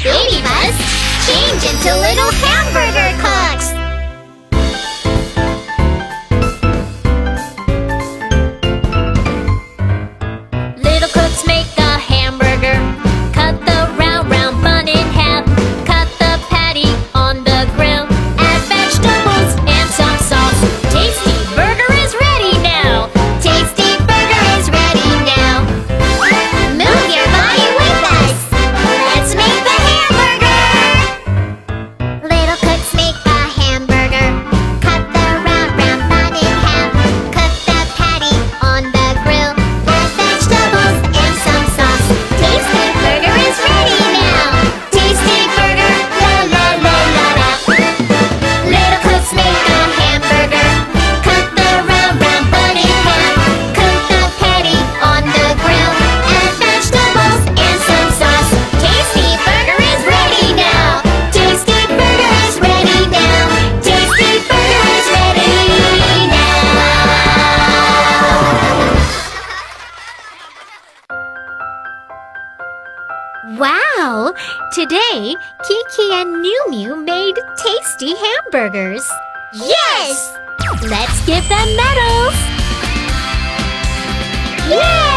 baby must change into little hamburger cooks. Little cooks make a hamburger. Cut the round, round bun in half. Cut the patty on the grill. Add vegetables and some sauce. Tasty burger is ready now. Tasty burger is ready now. Move your body with us. Let's make the hamburger. Little cooks make a hamburger. Cut the round, round bun in half. Cut the patty on the grill. Add vegetables and some sauce. Tasty burger is ready now. Tasty burger, la la la la la. Little cooks make a hamburger. Cut the round, round bun in half. Cook the patty on the grill. Add vegetables and some sauce. Tasty burger is ready now. Tasty burger is ready now. Tasty burger is ready now. Wow! Today, Kiki and Mew Mew made tasty hamburgers. Yes! Let's give them medals! Yay!